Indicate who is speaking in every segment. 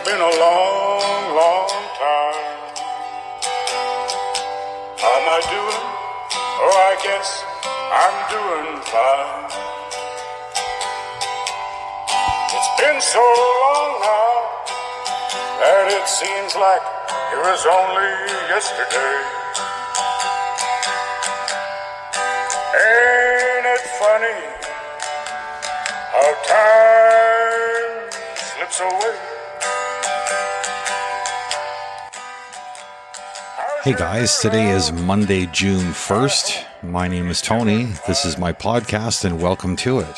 Speaker 1: been a long, long time. How am I doing? Oh, I guess I'm doing fine. It's been so long now that it seems like it was only yesterday. Ain't it funny how time slips away?
Speaker 2: Hey guys, today is Monday, June 1st. My name is Tony. This is my podcast and welcome to it.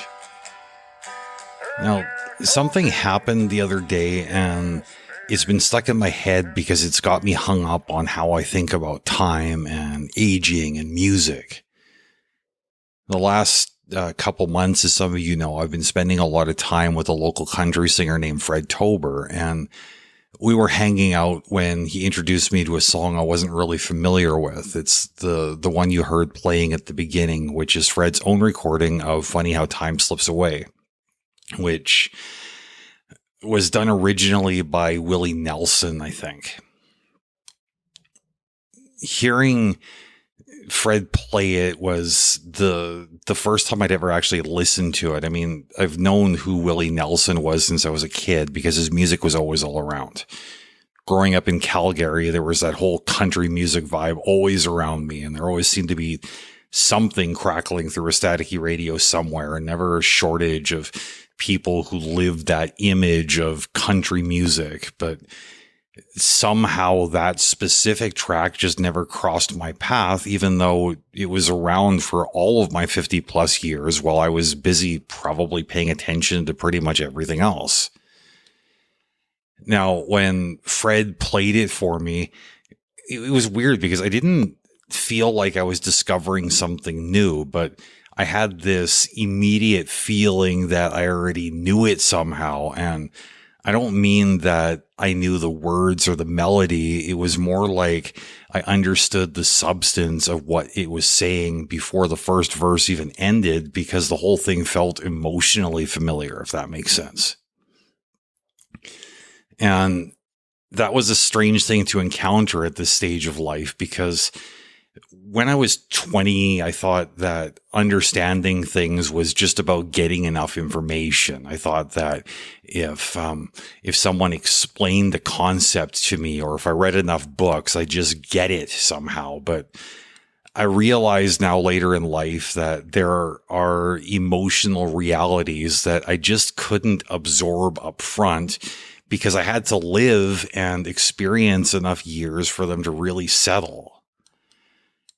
Speaker 2: Now, something happened the other day and it's been stuck in my head because it's got me hung up on how I think about time and aging and music. The last couple months, as some of you know, I've been spending a lot of time with a local country singer named Fred Tober, and we were hanging out when he introduced me to a song I wasn't really familiar with. It's the one you heard playing at the beginning, which is Fred's own recording of Funny How Time Slips Away, which was done originally by Willie Nelson, I think. Hearing Fred play it was the first time I'd ever actually listened to it. I mean, I've known who Willie Nelson was since I was a kid because his music was always all around. Growing up in Calgary, there was that whole country music vibe always around me, and there always seemed to be something crackling through a staticky radio somewhere, and never a shortage of people who lived that image of country music. But somehow that specific track just never crossed my path, even though it was around for all of my 50 plus years while I was busy probably paying attention to pretty much everything else. Now, when Fred played it for me, it was weird because I didn't feel like I was discovering something new, but I had this immediate feeling that I already knew it somehow. And I don't mean that I knew the words or the melody. It was more like I understood the substance of what it was saying before the first verse even ended, because the whole thing felt emotionally familiar, if that makes sense. And that was a strange thing to encounter at this stage of life, because when I was 20, I thought that understanding things was just about getting enough information. I thought that if someone explained the concept to me, or if I read enough books, I just get it somehow. But I realize now later in life that there are emotional realities that I just couldn't absorb up front, because I had to live and experience enough years for them to really settle.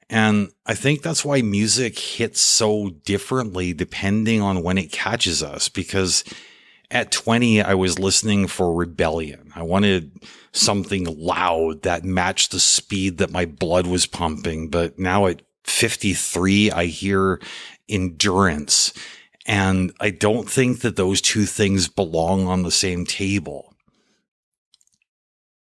Speaker 2: And I think that's why music hits so differently depending on when it catches us, because at 20, I was listening for rebellion. I wanted something loud that matched the speed that my blood was pumping. But now at 53, I hear endurance. And I don't think that those two things belong on the same table.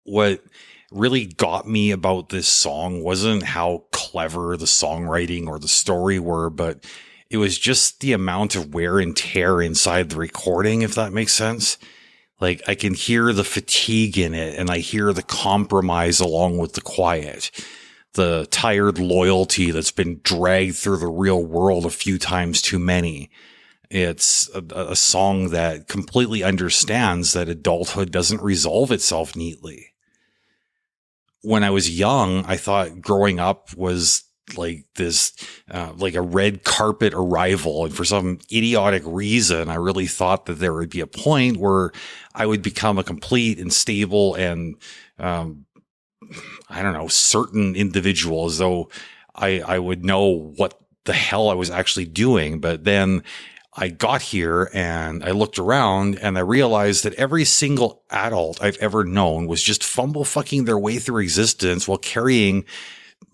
Speaker 2: What really got me about this song wasn't how clever the songwriting or the story were, but it was just the amount of wear and tear inside the recording, if that makes sense. Like, I can hear the fatigue in it, and I hear the compromise along with the quiet, the tired loyalty that's been dragged through the real world a few times too many. It's a song that completely understands that adulthood doesn't resolve itself neatly. When I was young, I thought growing up was like this, like a red carpet arrival. And for some idiotic reason, I really thought that there would be a point where I would become a complete and stable and, certain individual, as though I would know what the hell I was actually doing. But then I got here and I looked around and I realized that every single adult I've ever known was just fumble fucking their way through existence while carrying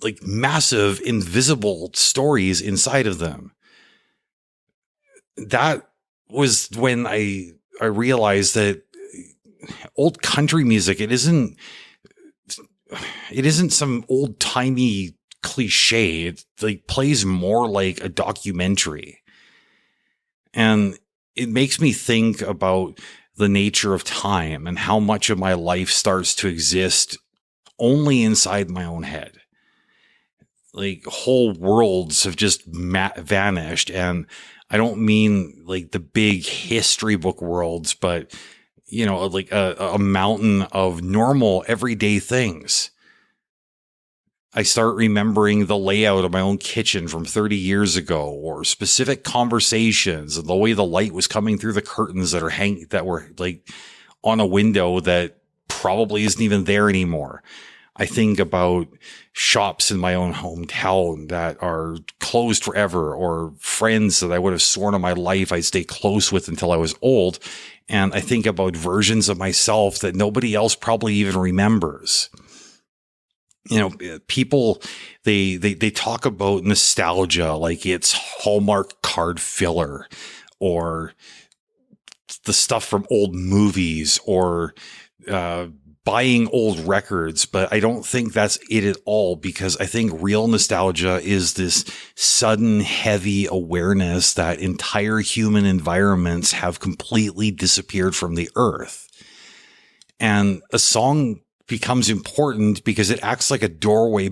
Speaker 2: like massive invisible stories inside of them. That was when I realized that old country music, it isn't some old timey cliché. It like plays more like a documentary. And it makes me think about the nature of time and how much of my life starts to exist only inside my own head. Like whole worlds have just vanished. And I don't mean like the big history book worlds, but like a mountain of normal everyday things. I start remembering the layout of my own kitchen from 30 years ago, or specific conversations and the way the light was coming through the curtains that were like on a window that probably isn't even there anymore. I think about shops in my own hometown that are closed forever, or friends that I would have sworn on my life I'd stay close with until I was old. And I think about versions of myself that nobody else probably even remembers. People, they talk about nostalgia like it's Hallmark card filler, or the stuff from old movies, or buying old records. But I don't think that's it at all, because I think real nostalgia is this sudden, heavy awareness that entire human environments have completely disappeared from the earth. And a song becomes important because it acts like a doorway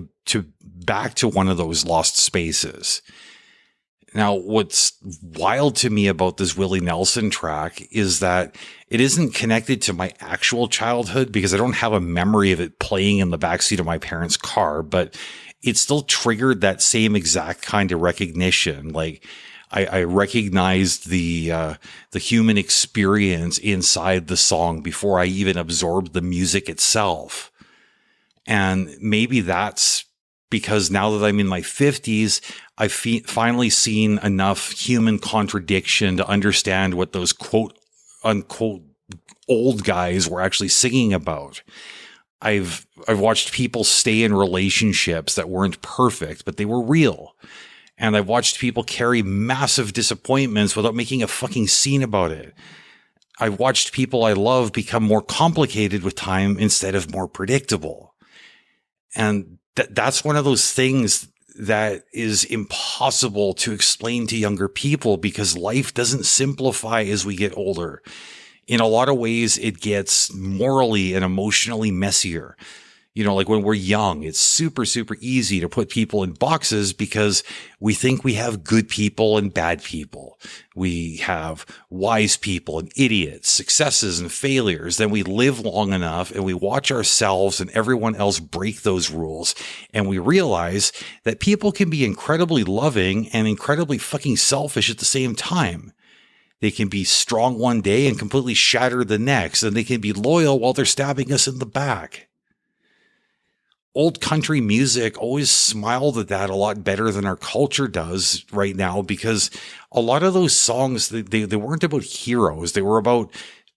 Speaker 2: back to one of those lost spaces. Now, what's wild to me about this Willie Nelson track is that it isn't connected to my actual childhood, because I don't have a memory of it playing in the backseat of my parents' car, but it still triggered that same exact kind of recognition. Like I recognized the human experience inside the song before I even absorbed the music itself. And maybe that's because now that I'm in my 50s, I've finally seen enough human contradiction to understand what those quote unquote old guys were actually singing about. I've watched people stay in relationships that weren't perfect, but they were real. And I've watched people carry massive disappointments without making a fucking scene about it. I've watched people I love become more complicated with time instead of more predictable. And that's one of those things that is impossible to explain to younger people, because life doesn't simplify as we get older. In a lot of ways, it gets morally and emotionally messier. Like when we're young, it's super, super easy to put people in boxes because we think we have good people and bad people. We have wise people and idiots, successes and failures. Then we live long enough and we watch ourselves and everyone else break those rules. And we realize that people can be incredibly loving and incredibly fucking selfish at the same time. They can be strong one day and completely shattered the next. And they can be loyal while they're stabbing us in the back. Old country music always smiled at that a lot better than our culture does right now, because a lot of those songs, they weren't about heroes. They were about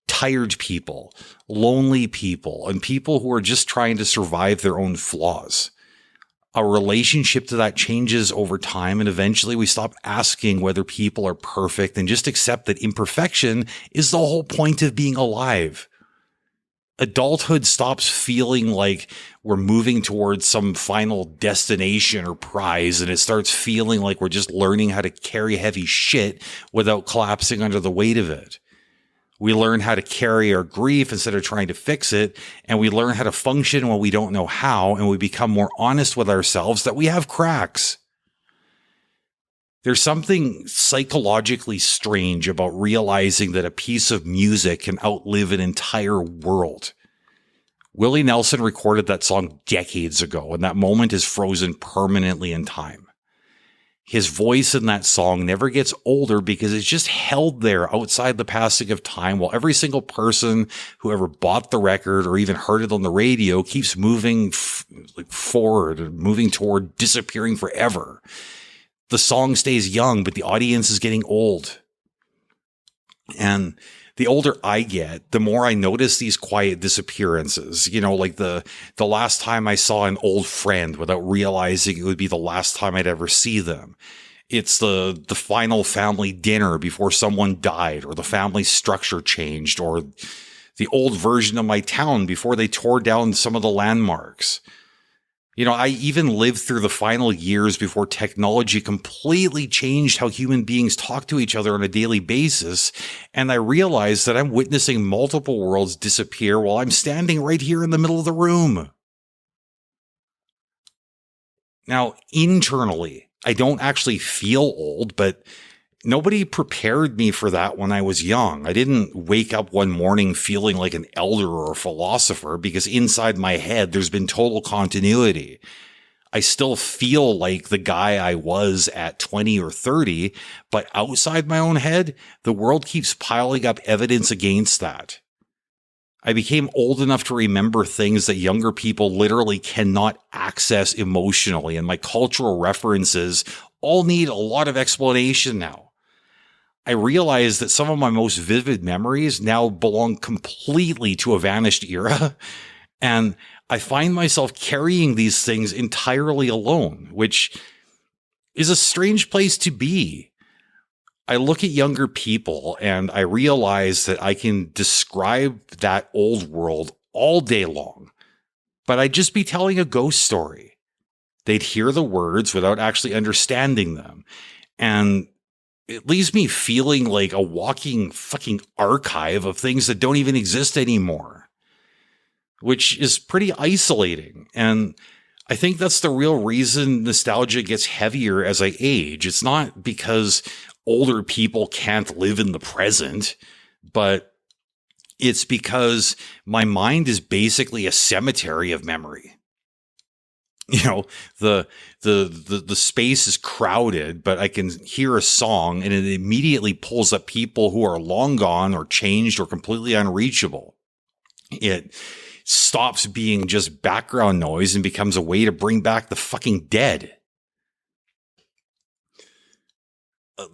Speaker 2: tired people, lonely people, and people who are just trying to survive their own flaws. Our relationship to that changes over time, and eventually we stop asking whether people are perfect and just accept that imperfection is the whole point of being alive. Adulthood stops feeling like we're moving towards some final destination or prize, and it starts feeling like we're just learning how to carry heavy shit without collapsing under the weight of it. We learn how to carry our grief instead of trying to fix it, and we learn how to function when we don't know how, and we become more honest with ourselves that we have cracks. There's something psychologically strange about realizing that a piece of music can outlive an entire world. Willie Nelson recorded that song decades ago, and that moment is frozen permanently in time. His voice in that song never gets older because it's just held there outside the passing of time, while every single person who ever bought the record or even heard it on the radio keeps moving forward and moving toward disappearing forever. The song stays young, but the audience is getting old. And the older I get, the more I notice these quiet disappearances. Like the last time I saw an old friend without realizing it would be the last time I'd ever see them. It's the final family dinner before someone died, or the family structure changed, or the old version of my town before they tore down some of the landmarks. I even lived through the final years before technology completely changed how human beings talk to each other on a daily basis. And I realized that I'm witnessing multiple worlds disappear while I'm standing right here in the middle of the room. Now, internally, I don't actually feel old, but nobody prepared me for that when I was young. I didn't wake up one morning feeling like an elder or a philosopher because inside my head, there's been total continuity. I still feel like the guy I was at 20 or 30, but outside my own head, the world keeps piling up evidence against that. I became old enough to remember things that younger people literally cannot access emotionally, and my cultural references all need a lot of explanation now. I realized that some of my most vivid memories now belong completely to a vanished era, and I find myself carrying these things entirely alone, which is a strange place to be. I look at younger people and I realize that I can describe that old world all day long, but I'd just be telling a ghost story. They'd hear the words without actually understanding them, and it leaves me feeling like a walking fucking archive of things that don't even exist anymore, which is pretty isolating. And I think that's the real reason nostalgia gets heavier as I age. It's not because older people can't live in the present, but it's because my mind is basically a cemetery of memory. The space is crowded, but I can hear a song and it immediately pulls up people who are long gone or changed or completely unreachable. It stops being just background noise and becomes a way to bring back the fucking dead.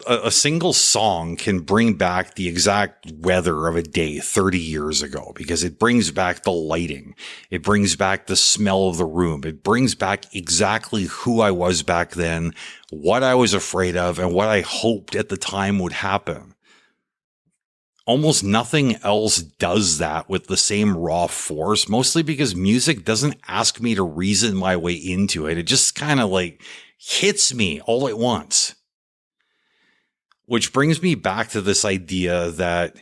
Speaker 2: A single song can bring back the exact weather of a day 30 years ago because it brings back the lighting. It brings back the smell of the room. It brings back exactly who I was back then, what I was afraid of, and what I hoped at the time would happen. Almost nothing else does that with the same raw force, mostly because music doesn't ask me to reason my way into it. It just kind of like hits me all at once. Which brings me back to this idea that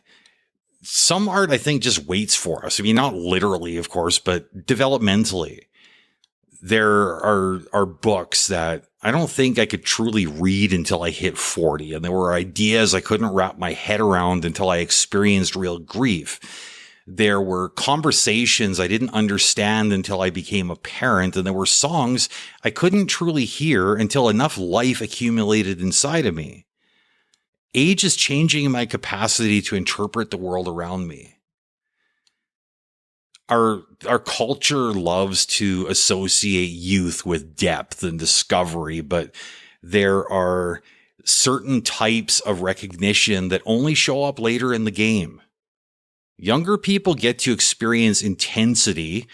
Speaker 2: some art, I think, just waits for us. I mean, not literally, of course, but developmentally. There are books that I don't think I could truly read until I hit 40. And there were ideas I couldn't wrap my head around until I experienced real grief. There were conversations I didn't understand until I became a parent. And there were songs I couldn't truly hear until enough life accumulated inside of me. Age is changing my capacity to interpret the world around me. Our culture loves to associate youth with depth and discovery, but there are certain types of recognition that only show up later in the game. Younger people get to experience intensity,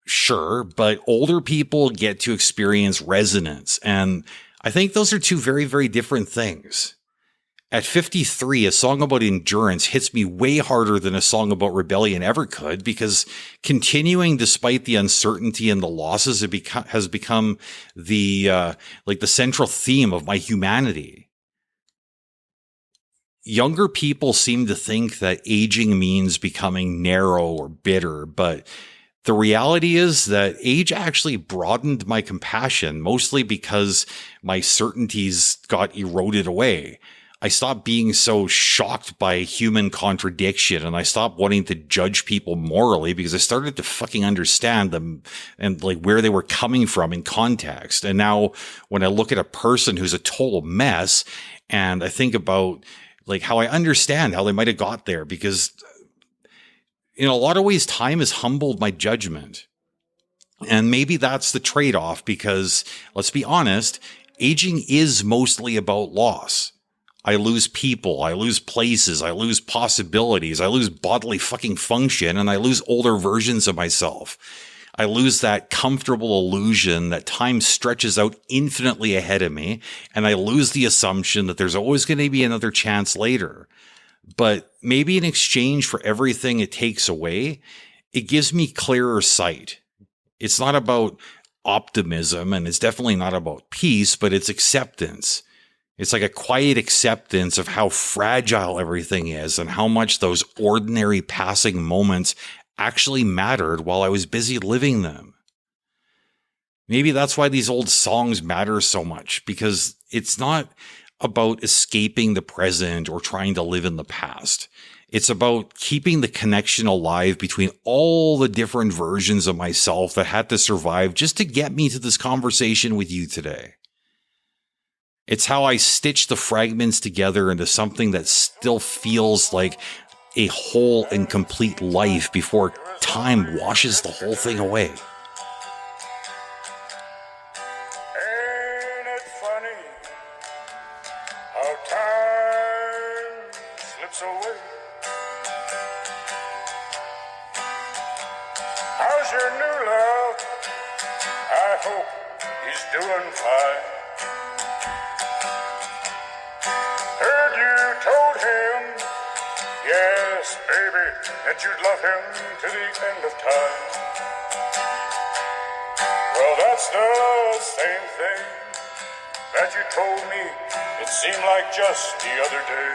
Speaker 2: sure, but older people get to experience resonance. And I think those are two very, very different things. At 53, a song about endurance hits me way harder than a song about rebellion ever could, because continuing despite the uncertainty and the losses has become the central theme of my humanity. Younger people seem to think that aging means becoming narrow or bitter, but the reality is that age actually broadened my compassion, mostly because my certainties got eroded away. I stopped being so shocked by human contradiction, and I stopped wanting to judge people morally because I started to fucking understand them and like where they were coming from in context. And now when I look at a person who's a total mess and I think about like how I understand how they might have got there, because in a lot of ways, time has humbled my judgment. And maybe that's the trade-off, because let's be honest, aging is mostly about loss. I lose people, I lose places, I lose possibilities, I lose bodily fucking function, and I lose older versions of myself. I lose that comfortable illusion that time stretches out infinitely ahead of me, and I lose the assumption that there's always going to be another chance later. But maybe in exchange for everything it takes away, it gives me clearer sight. It's not about optimism, and it's definitely not about peace, but it's acceptance. It's like a quiet acceptance of how fragile everything is and how much those ordinary passing moments actually mattered while I was busy living them. Maybe that's why these old songs matter so much, because it's not about escaping the present or trying to live in the past. It's about keeping the connection alive between all the different versions of myself that had to survive just to get me to this conversation with you today. It's how I stitch the fragments together into something that still feels like a whole and complete life before time washes the whole thing away.
Speaker 1: Ain't it funny how time slips away? How's your new love? I hope he's doing fine. Heard you told him, yes, baby, that you'd love him to the end of time. Well, that's the same thing that you told me. It seemed like just the other day.